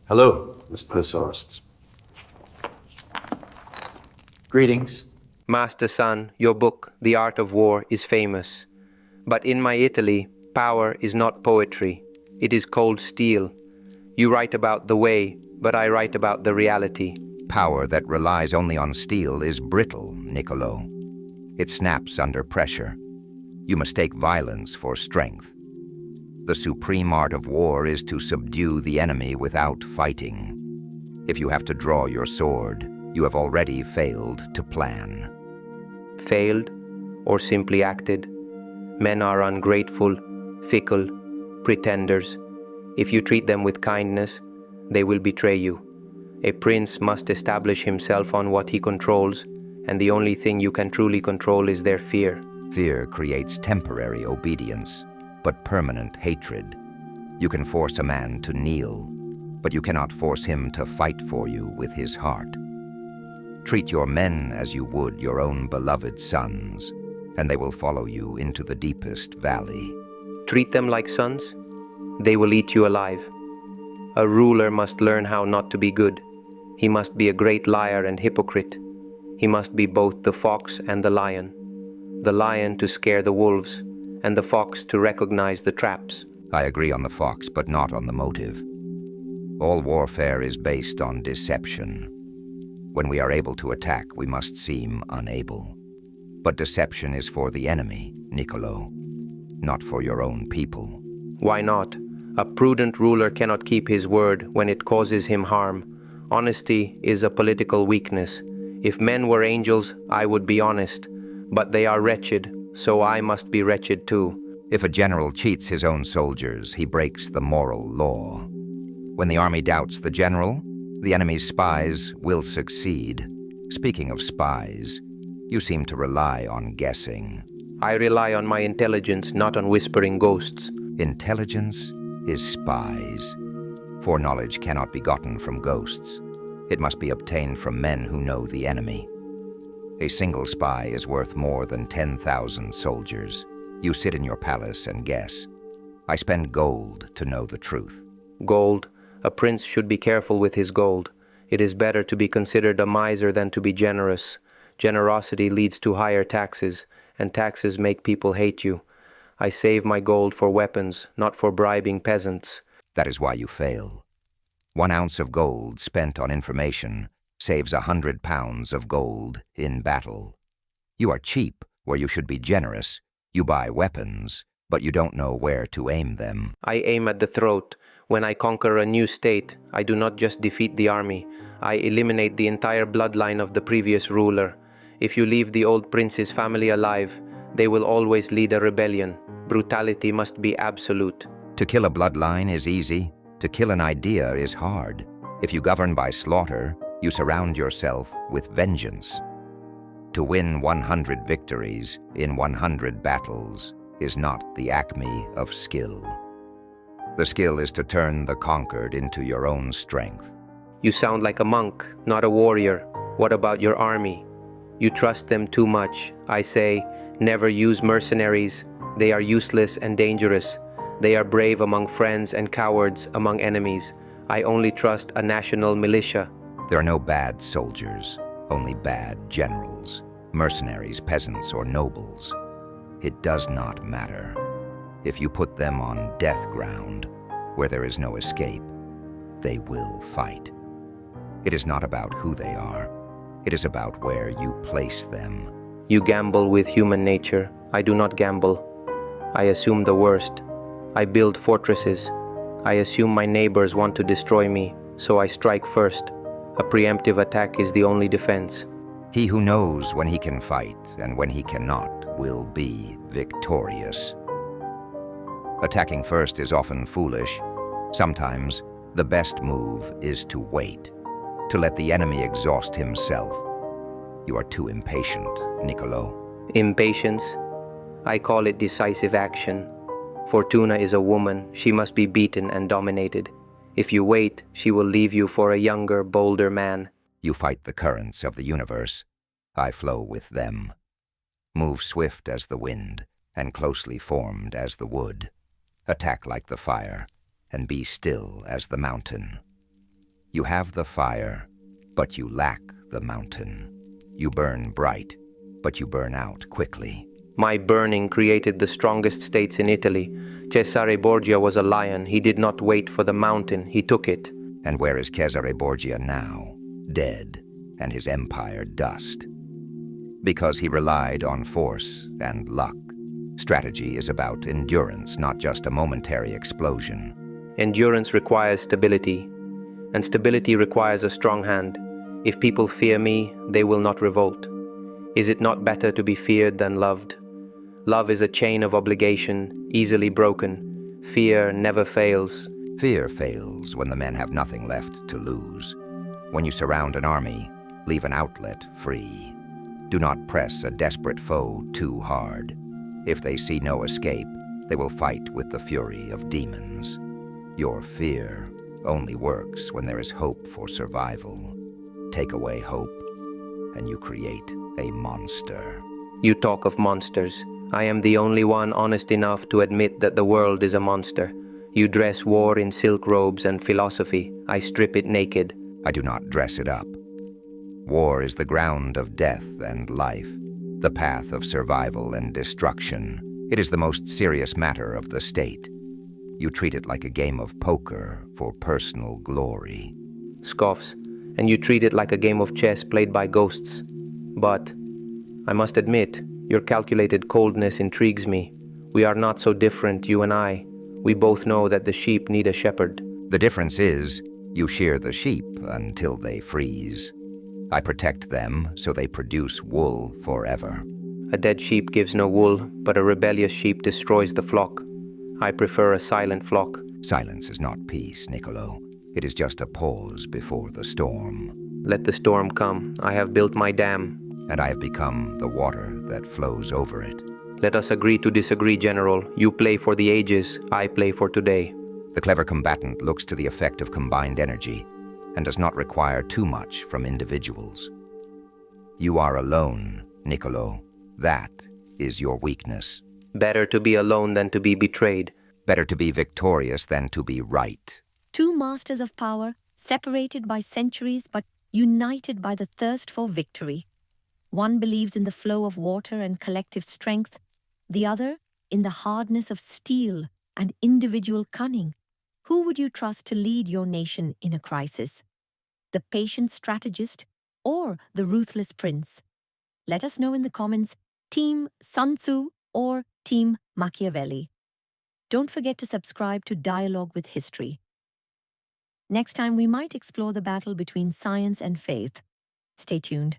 Hello, Mr. Sorst. Greetings. Master Sun, your book, The Art of War, is famous. But in my Italy, power is not poetry. It is cold steel. You write about the way, but I write about the reality. Power that relies only on steel is brittle, Niccolo. It snaps under pressure. You mistake violence for strength. The supreme art of war is to subdue the enemy without fighting. If you have to draw your sword, you have already failed to plan. Failed, or simply acted. Men are ungrateful, fickle, pretenders. If you treat them with kindness, they will betray you. A prince must establish himself on what he controls, and the only thing you can truly control is their fear. Fear creates temporary obedience, but permanent hatred. You can force a man to kneel, but you cannot force him to fight for you with his heart. Treat your men as you would your own beloved sons, and they will follow you into the deepest valley. Treat them like sons, they will eat you alive. A ruler must learn how not to be good. He must be a great liar and hypocrite. He must be both the fox and the lion to scare the wolves, and the fox to recognize the traps. I agree on the fox, but not on the motive. All warfare is based on deception. When we are able to attack, we must seem unable. But deception is for the enemy, Niccolo, not for your own people. Why not? A prudent ruler cannot keep his word when it causes him harm. Honesty is a political weakness. If men were angels, I would be honest. But they are wretched, so I must be wretched too. If a general cheats his own soldiers, he breaks the moral law. When the army doubts the general, the enemy's spies will succeed. Speaking of spies, you seem to rely on guessing. I rely on my intelligence, not on whispering ghosts. Intelligence is spies. Foreknowledge cannot be gotten from ghosts. It must be obtained from men who know the enemy. A single spy is worth more than 10,000 soldiers. You sit in your palace and guess. I spend gold to know the truth. Gold. A prince should be careful with his gold. It is better to be considered a miser than to be generous. Generosity leads to higher taxes, and taxes make people hate you. I save my gold for weapons, not for bribing peasants. That is why you fail. 1 ounce of gold spent on information saves 100 pounds of gold in battle. You are cheap where you should be generous. You buy weapons, but you don't know where to aim them. I aim at the throat. When I conquer a new state, I do not just defeat the army. I eliminate the entire bloodline of the previous ruler. If you leave the old prince's family alive, they will always lead a rebellion. Brutality must be absolute. To kill a bloodline is easy. To kill an idea is hard. If you govern by slaughter, you surround yourself with vengeance. To win 100 victories in 100 battles is not the acme of skill. The skill is to turn the conquered into your own strength. You sound like a monk, not a warrior. What about your army? You trust them too much. I say, never use mercenaries. They are useless and dangerous. They are brave among friends and cowards among enemies. I only trust a national militia. There are no bad soldiers, only bad generals, mercenaries, peasants, or nobles. It does not matter. If you put them on death ground, where there is no escape, they will fight. It is not about who they are. It is about where you place them. You gamble with human nature. I do not gamble. I assume the worst. I build fortresses. I assume my neighbors want to destroy me, so I strike first. A preemptive attack is the only defense. He who knows when he can fight and when he cannot will be victorious. Attacking first is often foolish. Sometimes the best move is to wait, to let the enemy exhaust himself. You are too impatient, Niccolo. Impatience? I call it decisive action. Fortuna is a woman. She must be beaten and dominated. If you wait, she will leave you for a younger, bolder man. You fight the currents of the universe. I flow with them. Move swift as the wind and closely formed as the wood. Attack like the fire and be still as the mountain. You have the fire, but you lack the mountain. You burn bright, but you burn out quickly. My burning created the strongest states in Italy. Cesare Borgia was a lion. He did not wait for the mountain, he took it. And where is Cesare Borgia now? Dead, and his empire dust. Because he relied on force and luck. Strategy is about endurance, not just a momentary explosion. Endurance requires stability, and stability requires a strong hand. If people fear me, they will not revolt. Is it not better to be feared than loved? Love is a chain of obligation, easily broken. Fear never fails. Fear fails when the men have nothing left to lose. When you surround an army, leave an outlet free. Do not press a desperate foe too hard. If they see no escape, they will fight with the fury of demons. Your fear only works when there is hope for survival. Take away hope, and you create a monster. You talk of monsters. I am the only one honest enough to admit that the world is a monster. You dress war in silk robes and philosophy. I strip it naked. I do not dress it up. War is the ground of death and life, the path of survival and destruction. It is the most serious matter of the state. You treat it like a game of poker for personal glory. Scoffs, and you treat it like a game of chess played by ghosts. But, I must admit, your calculated coldness intrigues me. We are not so different, you and I. We both know that the sheep need a shepherd. The difference is, you shear the sheep until they freeze. I protect them so they produce wool forever. A dead sheep gives no wool, but a rebellious sheep destroys the flock. I prefer a silent flock. Silence is not peace, Niccolo. It is just a pause before the storm. Let the storm come. I have built my dam. And I have become the water that flows over it. Let us agree to disagree, General. You play for the ages, I play for today. The clever combatant looks to the effect of combined energy and does not require too much from individuals. You are alone, Niccolo. That is your weakness. Better to be alone than to be betrayed. Better to be victorious than to be right. Two masters of power, separated by centuries but united by the thirst for victory. One believes in the flow of water and collective strength, the other in the hardness of steel and individual cunning. Who would you trust to lead your nation in a crisis? The patient strategist or the ruthless prince? Let us know in the comments, Team Sun Tzu or Team Machiavelli. Don't forget to subscribe to Dialogue with History. Next time we might explore the battle between science and faith. Stay tuned.